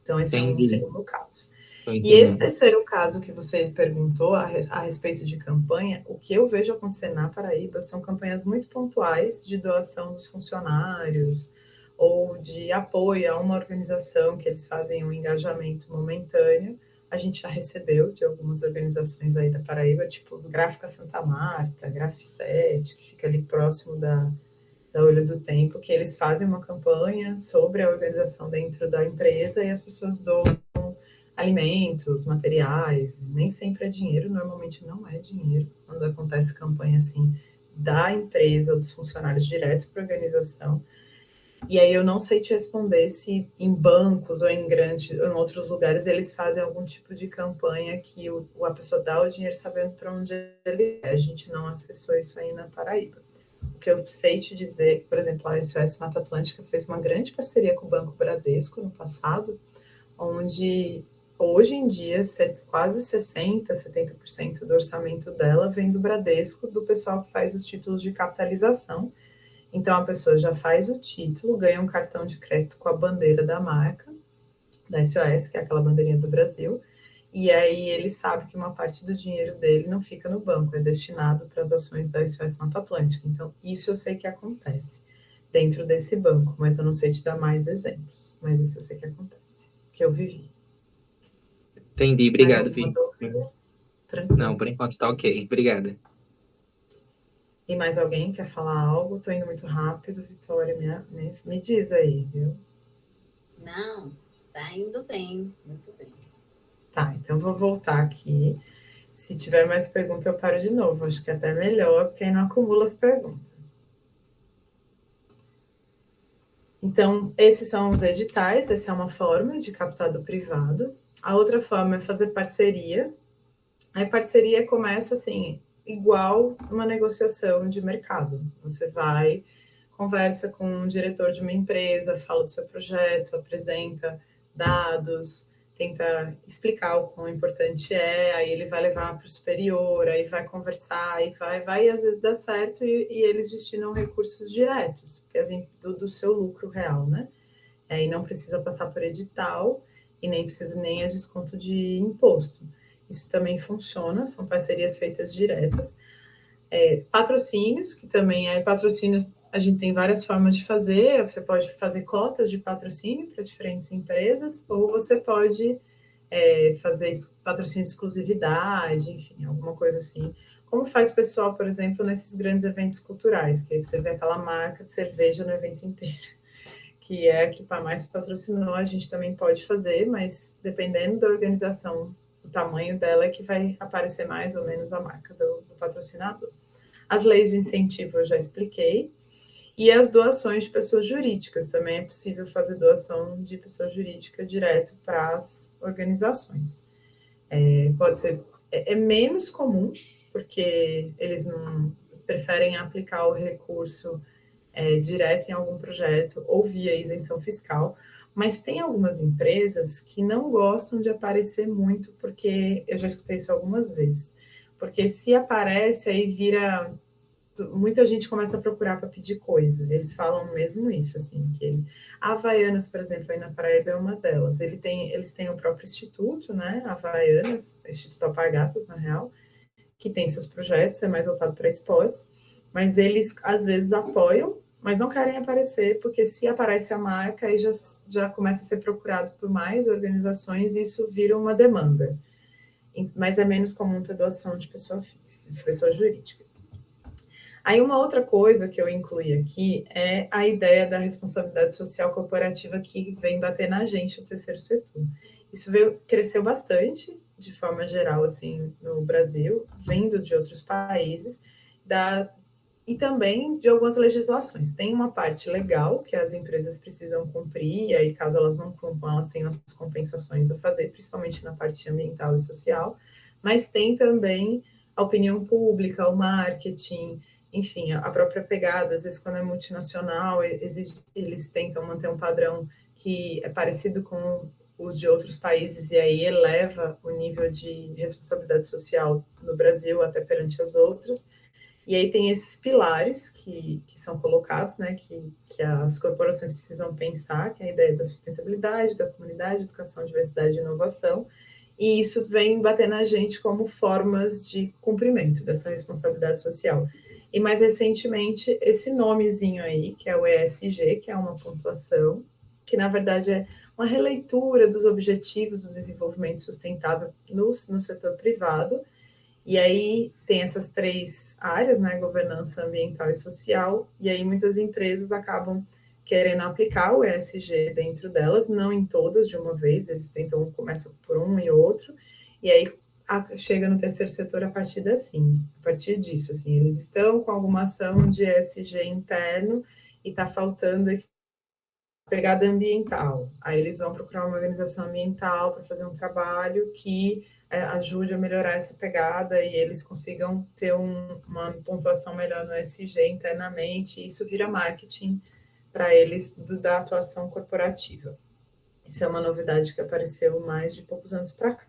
Então, esse é um Entendi. segundo caso. Tô E esse entendendo. terceiro caso que você perguntou a respeito de campanha, o que eu vejo acontecer na Paraíba são campanhas muito pontuais de doação dos funcionários ou de apoio a uma organização que eles fazem um engajamento momentâneo. A gente já recebeu de algumas organizações aí da Paraíba, tipo Gráfica Santa Marta, Graf7, que fica ali próximo da Olho do Tempo, que eles fazem uma campanha sobre a organização dentro da empresa e as pessoas doam alimentos, materiais, nem sempre é dinheiro, normalmente não é dinheiro, quando acontece campanha assim da empresa ou dos funcionários direto para a organização. E aí eu não sei te responder se em bancos ou em outros lugares eles fazem algum tipo de campanha que a pessoa dá o dinheiro sabendo para onde ele é. A gente não acessou isso aí na Paraíba. O que eu sei te dizer é que, por exemplo, a SOS Mata Atlântica fez uma grande parceria com o Banco Bradesco no passado, onde hoje em dia quase 60%, 70% do orçamento dela vem do Bradesco, do pessoal que faz os títulos de capitalização. Então a pessoa já faz o título, ganha um cartão de crédito com a bandeira da marca, da SOS, que é aquela bandeirinha do Brasil, e aí ele sabe que uma parte do dinheiro dele não fica no banco, é destinado para as ações da SOS Mata Atlântica. Então, isso eu sei que acontece dentro desse banco, mas eu não sei te dar mais exemplos. Mas isso eu sei que acontece, que eu vivi. Entendi, Mais obrigado, alguma Vi. dúvida? Tranquilo. Não, por enquanto tá ok. Obrigada. E mais alguém quer falar algo? Estou indo muito rápido, Vitória, me diz aí, viu? Não, tá indo bem, muito bem. Tá, então vou voltar aqui. Se tiver mais perguntas, eu paro de novo. Acho que é até melhor, porque aí não acumula as perguntas. Então, esses são os editais, essa é uma forma de captar do privado. A outra forma é fazer parceria. A parceria começa assim, igual uma negociação de mercado. Você vai, conversa com um diretor de uma empresa, fala do seu projeto, apresenta dados, tenta explicar o quão importante é, aí ele vai levar para o superior, aí vai conversar, aí vai, e às vezes dá certo e eles destinam recursos diretos, porque assim, do seu lucro real, né? Aí não precisa passar por edital e nem precisa nem a desconto de imposto. Isso também funciona, são parcerias feitas diretas. Patrocínios, que também patrocínios, a gente tem várias formas de fazer. Você pode fazer cotas de patrocínio para diferentes empresas, ou você pode fazer patrocínio de exclusividade, enfim, alguma coisa assim. Como faz o pessoal, por exemplo, nesses grandes eventos culturais, que aí você vê aquela marca de cerveja no evento inteiro, que é a que mais patrocinou, a gente também pode fazer, mas dependendo da organização, o tamanho dela é que vai aparecer mais ou menos a marca do patrocinador. As leis de incentivo eu já expliquei, e as doações de pessoas jurídicas, também é possível fazer doação de pessoa jurídica direto para as organizações. Pode ser, menos comum, porque eles não preferem aplicar o recurso direto em algum projeto ou via isenção fiscal, mas tem algumas empresas que não gostam de aparecer muito, porque eu já escutei isso algumas vezes, porque se aparece, aí vira muita gente começa a procurar para pedir coisa. Eles falam mesmo isso, assim, que a Havaianas, por exemplo, aí na Paraíba é uma delas. Eles têm o próprio instituto, né? Havaianas, Instituto Alpargatas, na real, que tem seus projetos, é mais voltado para esportes, mas eles às vezes apoiam, mas não querem aparecer, porque se aparece a marca, aí já começa a ser procurado por mais organizações e isso vira uma demanda. Mas é menos comum ter doação de pessoa física, de pessoa jurídica. Aí uma outra coisa que eu incluí aqui é a ideia da responsabilidade social corporativa que vem bater na gente, no terceiro setor. Isso cresceu bastante, de forma geral, assim, no Brasil, vindo de outros países, e também de algumas legislações. Tem uma parte legal que as empresas precisam cumprir, e aí, caso elas não cumpram, elas têm as compensações a fazer, principalmente na parte ambiental e social, mas tem também a opinião pública, o marketing, enfim, a própria pegada, às vezes quando é multinacional, eles tentam manter um padrão que é parecido com os de outros países, e aí eleva o nível de responsabilidade social no Brasil até perante os outros. E aí tem esses pilares que são colocados, né, que as corporações precisam pensar, que é a ideia da sustentabilidade, da comunidade, educação, diversidade e inovação, e isso vem bater na gente como formas de cumprimento dessa responsabilidade social. E mais recentemente, esse nomezinho aí, que é o ESG, que é uma pontuação, que na verdade é uma releitura dos objetivos do desenvolvimento sustentável no setor privado. E aí tem essas três áreas, né, governança ambiental e social, e aí muitas empresas acabam querendo aplicar o ESG dentro delas, não em todas de uma vez, eles tentam, começam por um e outro, e aí chega no terceiro setor a partir disso, assim, eles estão com alguma ação de ESG interno e está faltando pegada ambiental. Aí eles vão procurar uma organização ambiental para fazer um trabalho que ajude a melhorar essa pegada e eles consigam ter uma pontuação melhor no ESG internamente, e isso vira marketing para eles da atuação corporativa. Isso é uma novidade que apareceu mais de poucos anos para cá.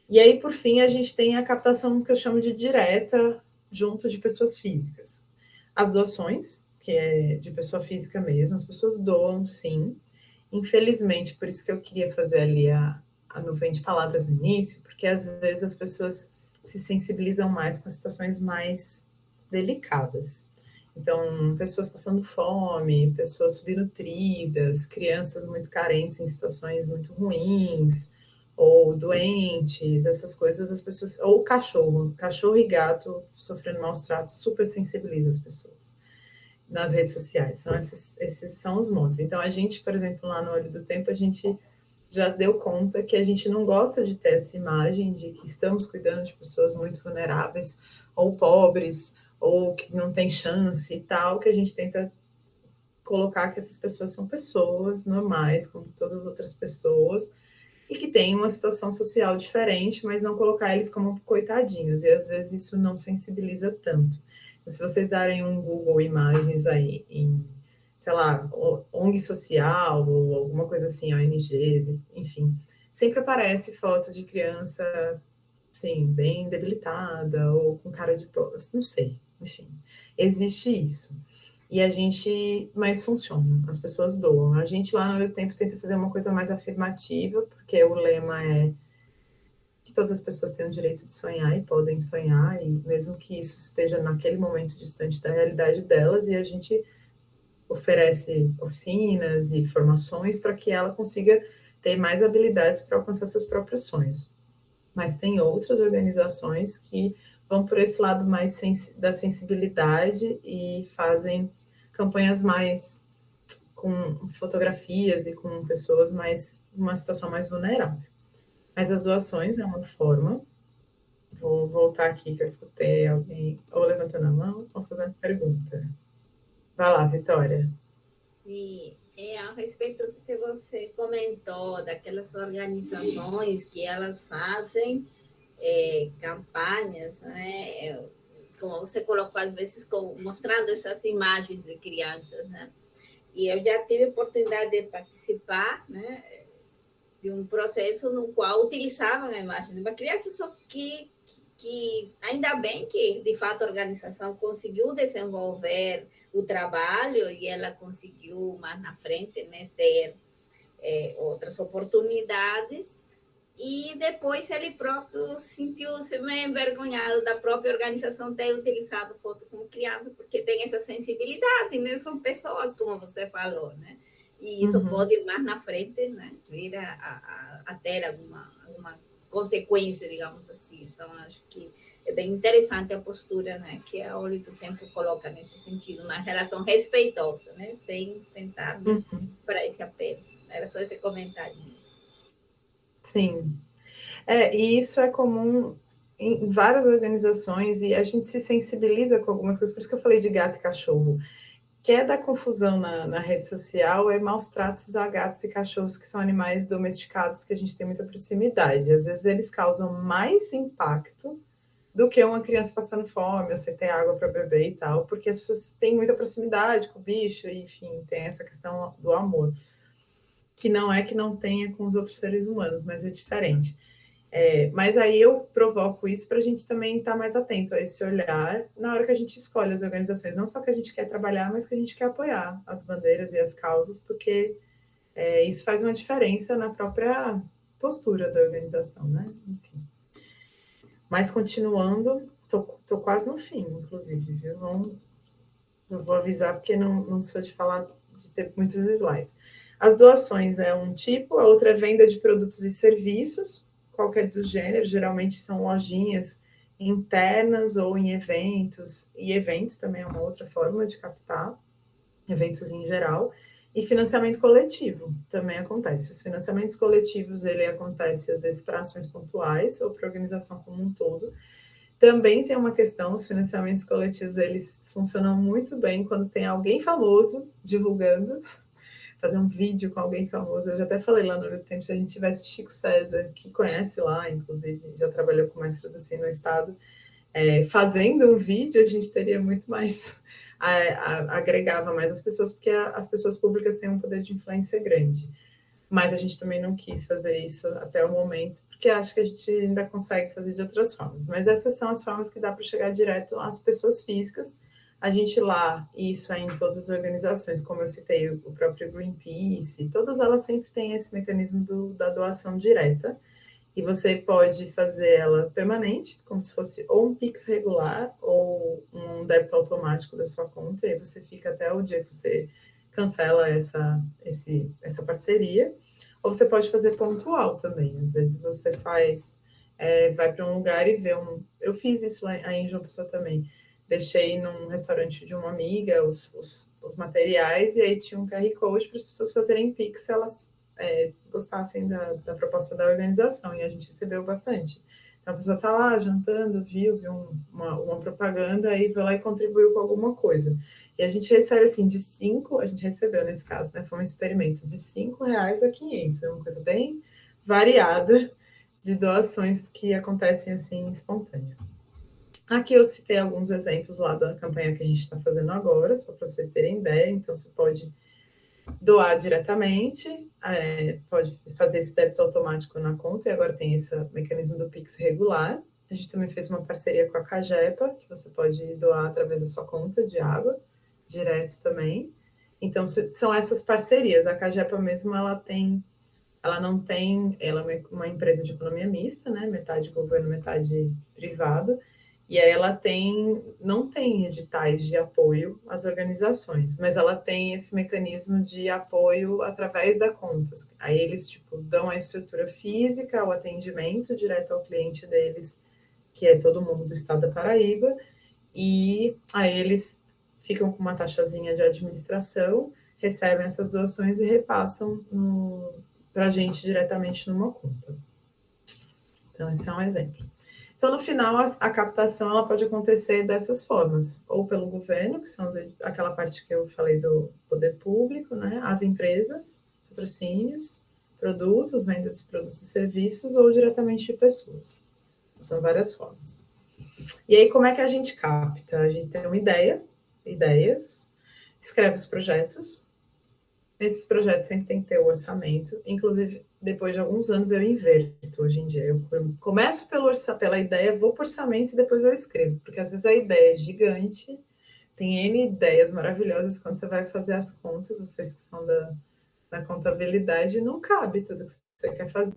E aí, por fim, a gente tem a captação que eu chamo de direta, junto de pessoas físicas. As doações, que é de pessoa física mesmo, as pessoas doam, sim. Infelizmente, por isso que eu queria fazer ali a nuvem de palavras no início, porque às vezes as pessoas se sensibilizam mais com situações mais delicadas. Então, pessoas passando fome, pessoas subnutridas, crianças muito carentes em situações muito ruins, ou doentes, essas coisas, as pessoas, ou cachorro e gato sofrendo maus tratos, super sensibiliza as pessoas nas redes sociais. Esses são os modos. Então, a gente, por exemplo, lá no Olho do Tempo, a gente já deu conta que a gente não gosta de ter essa imagem de que estamos cuidando de pessoas muito vulneráveis, ou pobres, ou que não tem chance e tal, que a gente tenta colocar que essas pessoas são pessoas normais, como todas as outras pessoas, e que têm uma situação social diferente, mas não colocar eles como coitadinhos, e às vezes isso não sensibiliza tanto. Então, se vocês darem um Google Imagens aí em, sei lá, ONG social ou alguma coisa assim, ONGs, enfim, sempre aparece foto de criança, sim, bem debilitada ou com cara de não sei, enfim, existe isso. E a gente, mas funciona, as pessoas doam. A gente lá no Meu Tempo tenta fazer uma coisa mais afirmativa, porque o lema é que todas as pessoas têm o direito de sonhar e podem sonhar, e mesmo que isso esteja naquele momento distante da realidade delas, e a gente oferece oficinas e formações para que ela consiga ter mais habilidades para alcançar seus próprios sonhos. Mas tem outras organizações que vão por esse lado mais da sensibilidade e fazem campanhas mais com fotografias e com pessoas mais uma situação mais vulnerável. Mas as doações é uma forma. Vou voltar aqui que eu escutei alguém ou levantando a mão ou fazendo pergunta. Vai lá, Vitória. Sim, a respeito do que você comentou, daquelas organizações que elas fazem campanhas, né? Como você colocou, às vezes, mostrando essas imagens de crianças, né? E eu já tive a oportunidade de participar, né, de um processo no qual utilizavam a imagem de uma criança, só que ainda bem que, de fato, a organização conseguiu desenvolver o trabalho e ela conseguiu, mais na frente, né, ter outras oportunidades. E depois ele próprio sentiu-se meio envergonhado da própria organização ter utilizado foto como criança, porque tem essa sensibilidade, né? São pessoas, como você falou, né? E isso pode, mais na frente, né, vir a ter alguma consequência, digamos assim. Então, acho que é bem interessante a postura, né, que a Olho do Tempo coloca nesse sentido, uma relação respeitosa, né, sem tentar, né, para esse apelo. Era só esse comentário mesmo. Sim. E isso é comum em várias organizações e a gente se sensibiliza com algumas coisas, por isso que eu falei de gato e cachorro. Que é da confusão na rede social é maus tratos a gatos e cachorros, que são animais domesticados que a gente tem muita proximidade. Às vezes eles causam mais impacto do que uma criança passando fome, ou você ter água para beber e tal, porque as pessoas têm muita proximidade com o bicho, e, enfim, tem essa questão do amor, que não é que não tenha com os outros seres humanos, mas é diferente. Mas aí eu provoco isso para a gente também estar mais atento a esse olhar na hora que a gente escolhe as organizações, não só que a gente quer trabalhar, mas que a gente quer apoiar as bandeiras e as causas, porque isso faz uma diferença na própria postura da organização, né? Enfim. Mas continuando, tô quase no fim, inclusive, viu? Eu vou avisar porque não sou de falar, de ter muitos slides. As doações é um tipo, a outra é venda de produtos e serviços, qualquer dos gêneros, geralmente são lojinhas internas ou em eventos, e eventos também é uma outra forma de captar, eventos em geral, e financiamento coletivo também acontece. Os financiamentos coletivos, ele acontece às vezes para ações pontuais ou para a organização como um todo. Também tem uma questão, os financiamentos coletivos, eles funcionam muito bem quando tem alguém famoso divulgando, fazer um vídeo com alguém famoso. Eu já até falei lá no Meu Tempo, se a gente tivesse Chico César, que conhece lá, inclusive, já trabalhou com o mestre do Sino no Estado, fazendo um vídeo, a gente teria muito mais, agregava mais as pessoas, porque as pessoas públicas têm um poder de influência grande. Mas a gente também não quis fazer isso até o momento, porque acho que a gente ainda consegue fazer de outras formas. Mas essas são as formas que dá para chegar direto às pessoas físicas. A gente lá, isso é em todas as organizações, como eu citei, o próprio Greenpeace, todas elas sempre têm esse mecanismo da doação direta, e você pode fazer ela permanente, como se fosse ou um Pix regular ou um débito automático da sua conta, e aí você fica até o dia que você cancela essa parceria, ou você pode fazer pontual também. Às vezes você vai para um lugar e vê Eu fiz isso aí em João Pessoa também. Deixei num restaurante de uma amiga os materiais, e aí tinha um QR Code para as pessoas fazerem Pix se elas gostassem da proposta da organização, e a gente recebeu bastante. A pessoa está lá jantando, viu uma propaganda, aí vai lá e contribuiu com alguma coisa. E a gente recebe, assim, a gente recebeu nesse caso, né? Foi um experimento de R$ 5 a 500, é uma coisa bem variada de doações que acontecem, assim, espontâneas. Aqui eu citei alguns exemplos lá da campanha que a gente está fazendo agora, só para vocês terem ideia. Então, você pode doar diretamente, pode fazer esse débito automático na conta, e agora tem esse mecanismo do Pix regular. A gente também fez uma parceria com a Cagepa, que você pode doar através da sua conta de água, direto também. Então, são essas parcerias. A Cagepa mesmo, ela não tem, ela é uma empresa de economia mista, né? Metade governo, metade privado, e aí ela não tem editais de apoio às organizações, mas ela tem esse mecanismo de apoio através da contas. Aí eles, tipo, dão a estrutura física, o atendimento direto ao cliente deles, que é todo mundo do estado da Paraíba, e aí eles ficam com uma taxazinha de administração, recebem essas doações e repassam para a gente diretamente numa conta. Então, esse é um exemplo. Então, no final, a captação ela pode acontecer dessas formas, ou pelo governo, que são aquela parte que eu falei do poder público, né? As empresas, patrocínios, produtos, vendas de produtos e serviços, ou diretamente de pessoas. São várias formas. E aí, como é que a gente capta? A gente tem uma ideias, escreve os projetos. Nesses projetos sempre tem que ter o orçamento. Inclusive, depois de alguns anos, eu inverto hoje em dia. Eu começo pela ideia, vou para o orçamento e depois eu escrevo. Porque às vezes a ideia é gigante, tem N ideias maravilhosas. Quando você vai fazer as contas, vocês que são da contabilidade, não cabe tudo que você quer fazer.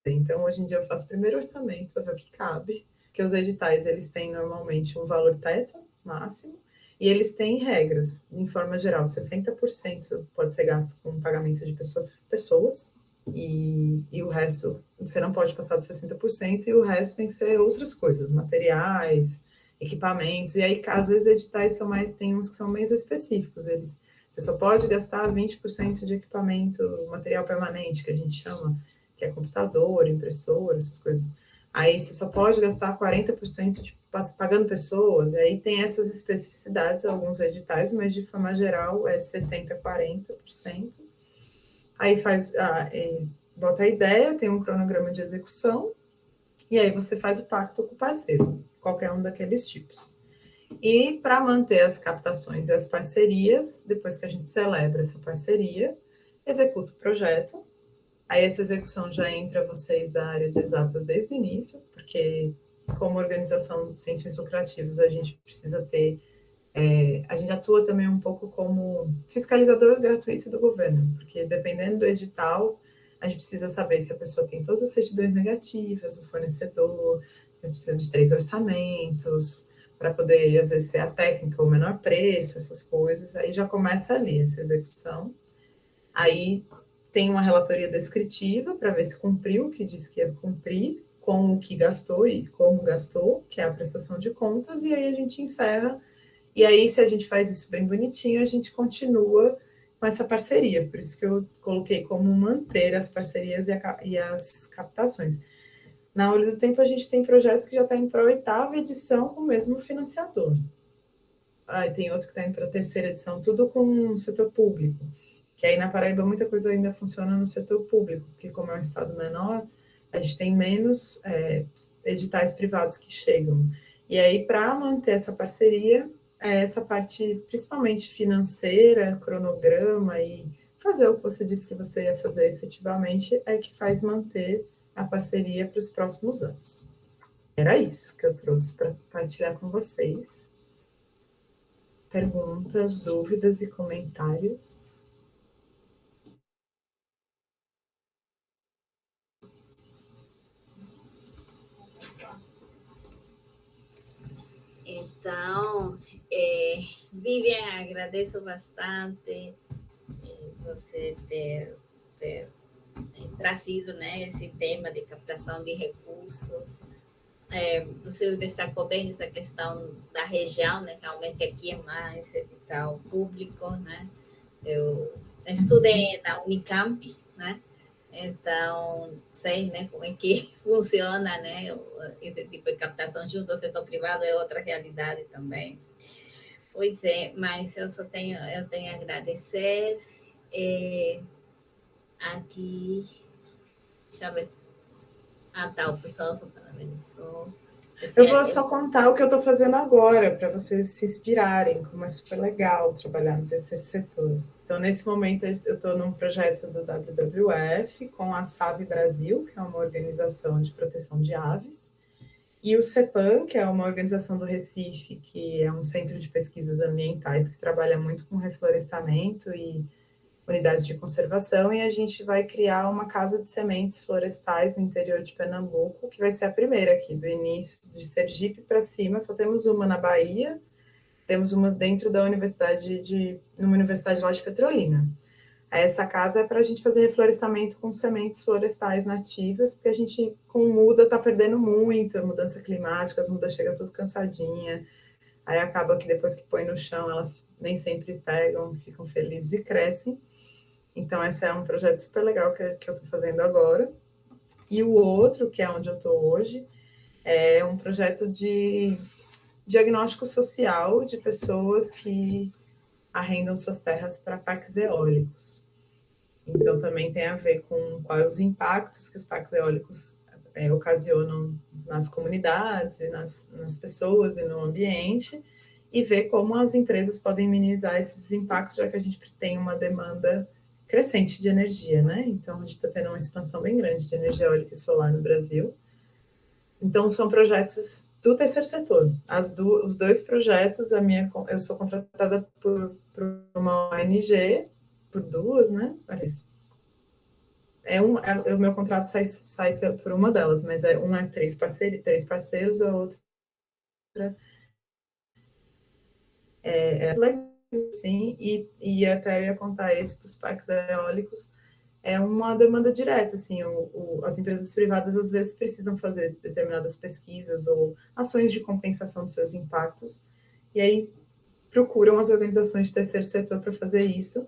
Então, hoje em dia, eu faço primeiro orçamento para ver o que cabe. Porque os editais, eles têm normalmente um valor teto máximo. E eles têm regras, em forma geral, 60% pode ser gasto com pagamento de pessoas, e o resto, você não pode passar dos 60%, e o resto tem que ser outras coisas, materiais, equipamentos, e aí, às vezes, editais tem uns que são mais específicos, você só pode gastar 20% de equipamento, material permanente, que a gente chama, que é computador, impressora, essas coisas. Aí você só pode gastar 40% pagando pessoas, e aí tem essas especificidades, alguns editais, mas de forma geral é 60%, 40%. Aí bota a ideia, tem um cronograma de execução, e aí você faz o pacto com o parceiro, qualquer um daqueles tipos. E para manter as captações e as parcerias, depois que a gente celebra essa parceria, executa o projeto. Aí essa execução já entra vocês da área de exatas desde o início, porque como organização sem fins lucrativos, a gente precisa ter... a gente atua também um pouco como fiscalizador gratuito do governo, porque dependendo do edital, a gente precisa saber se a pessoa tem todas as certidões negativas, o fornecedor, precisa de 3 orçamentos, para poder, às vezes, ser a técnica, o menor preço, essas coisas. Aí já começa ali essa execução. Aí tem uma relatoria descritiva para ver se cumpriu o que disse que ia cumprir, com o que gastou e como gastou, que é a prestação de contas, e aí a gente encerra. E aí, se a gente faz isso bem bonitinho, a gente continua com essa parceria. Por isso que eu coloquei como manter as parcerias e as captações. Na Olho do Tempo, a gente tem projetos que já estão indo para a 8ª edição com o mesmo financiador. Aí tem outro que está indo para a 3ª edição, tudo com o setor público. Que aí na Paraíba muita coisa ainda funciona no setor público, porque como é um estado menor, a gente tem menos editais privados que chegam. E aí, para manter essa parceria, essa parte principalmente financeira, cronograma e fazer o que você disse que você ia fazer efetivamente, é que faz manter a parceria para os próximos anos. Era isso que eu trouxe para compartilhar com vocês. Perguntas, dúvidas e comentários? Então, Vivian, agradeço bastante você ter trazido, né, esse tema de captação de recursos. Você destacou bem essa questão da região, né? Realmente aqui é mais edital público, né? Eu estudei na Unicamp, né? Então, sei, né, como é que funciona, né, esse tipo de captação junto ao setor privado é outra realidade também. Pois é, mas eu tenho a agradecer. É, aqui, deixa eu ver. Ah, tá, o pessoal só parabenizou. Eu vou só contar o que eu estou fazendo agora, para vocês se inspirarem, como é super legal trabalhar no terceiro setor. Então, nesse momento, eu estou num projeto do WWF com a SAVE Brasil, que é uma organização de proteção de aves, e o CEPAM, que é uma organização do Recife, que é um centro de pesquisas ambientais que trabalha muito com reflorestamento e unidades de conservação, e a gente vai criar uma casa de sementes florestais no interior de Pernambuco, que vai ser a primeira aqui, do início de Sergipe para cima. Só temos uma na Bahia, temos uma dentro da numa universidade lá de Petrolina. Essa casa é para a gente fazer reflorestamento com sementes florestais nativas, porque a gente, com muda, está perdendo muito, a mudança climática, as mudas chegam tudo cansadinha, aí acaba que depois que põe no chão, elas nem sempre pegam, ficam felizes e crescem. Então, esse é um projeto super legal que eu estou fazendo agora. E o outro, que é onde eu estou hoje, é um projeto de diagnóstico social de pessoas que arrendam suas terras para parques eólicos. Então, também tem a ver com quais os impactos que os parques eólicos ocasionam nas comunidades, e nas pessoas e no ambiente, e ver como as empresas podem minimizar esses impactos, já que a gente tem uma demanda crescente de energia, né? Então, a gente está tendo uma expansão bem grande de energia eólica e solar no Brasil. Então, são projetos do terceiro setor. Os dois projetos, eu sou contratada por uma ONG, por duas, né? Parece. O meu contrato sai por uma delas, mas um é três parceiros, a outra legal, sim, e até eu ia contar esse dos parques eólicos, é uma demanda direta, assim, as empresas privadas às vezes precisam fazer determinadas pesquisas ou ações de compensação dos seus impactos, e aí procuram as organizações de terceiro setor para fazer isso,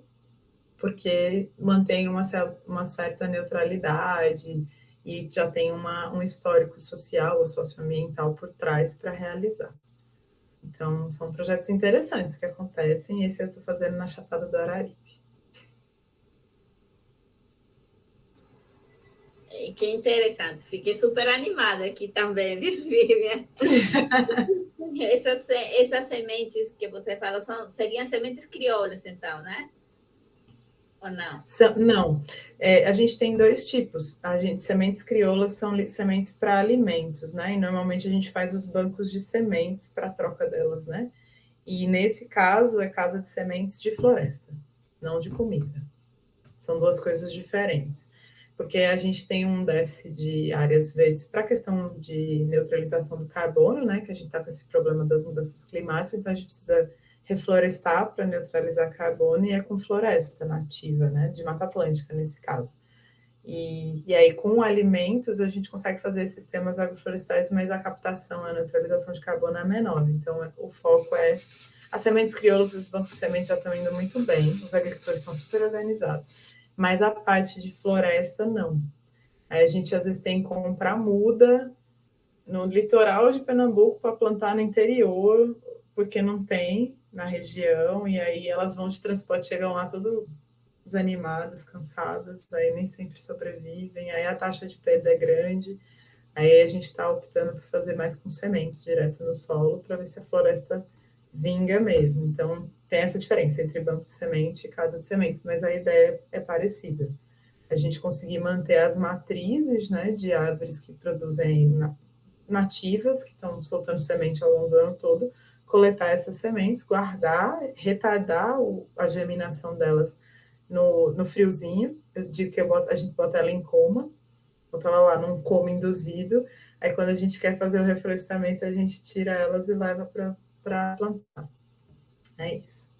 porque mantém uma certa neutralidade e já tem um histórico social ou socioambiental por trás para realizar. Então, são projetos interessantes que acontecem, e esse eu estou fazendo na Chapada do Araripe. Que interessante, fiquei super animada aqui também, Vivian? Essas sementes que você fala seriam sementes crioulas, então, né? Ou não? Não, a gente tem dois tipos. Sementes crioulas são sementes para alimentos, né? E normalmente a gente faz os bancos de sementes para a troca delas, né? E nesse caso é casa de sementes de floresta, não de comida. São duas coisas diferentes. Porque a gente tem um déficit de áreas verdes para a questão de neutralização do carbono, né? Que a gente está com esse problema das mudanças climáticas, então a gente precisa reflorestar para neutralizar carbono, e é com floresta nativa, né? De Mata Atlântica, nesse caso. E aí, com alimentos, a gente consegue fazer sistemas agroflorestais, mas a captação, a neutralização de carbono é menor. Então, o foco é... As sementes crioulas e os bancos de sementes já estão indo muito bem, os agricultores são super organizados, mas a parte de floresta, não. Aí a gente, às vezes, tem que comprar muda no litoral de Pernambuco para plantar no interior, porque não tem na região, e aí elas vão de transporte, chegam lá tudo desanimadas, cansadas, aí nem sempre sobrevivem, aí a taxa de perda é grande, aí a gente está optando por fazer mais com sementes direto no solo, para ver se a floresta vinga mesmo. Então, tem essa diferença entre banco de semente e casa de sementes, mas a ideia é parecida. A gente conseguir manter as matrizes, né, de árvores que produzem nativas, que estão soltando semente ao longo do ano todo, coletar essas sementes, guardar, retardar a germinação delas no friozinho. Eu digo que a gente bota ela em coma, bota ela lá num coma induzido. Aí, quando a gente quer fazer o reflorestamento, a gente tira elas e leva para plantar. É isso.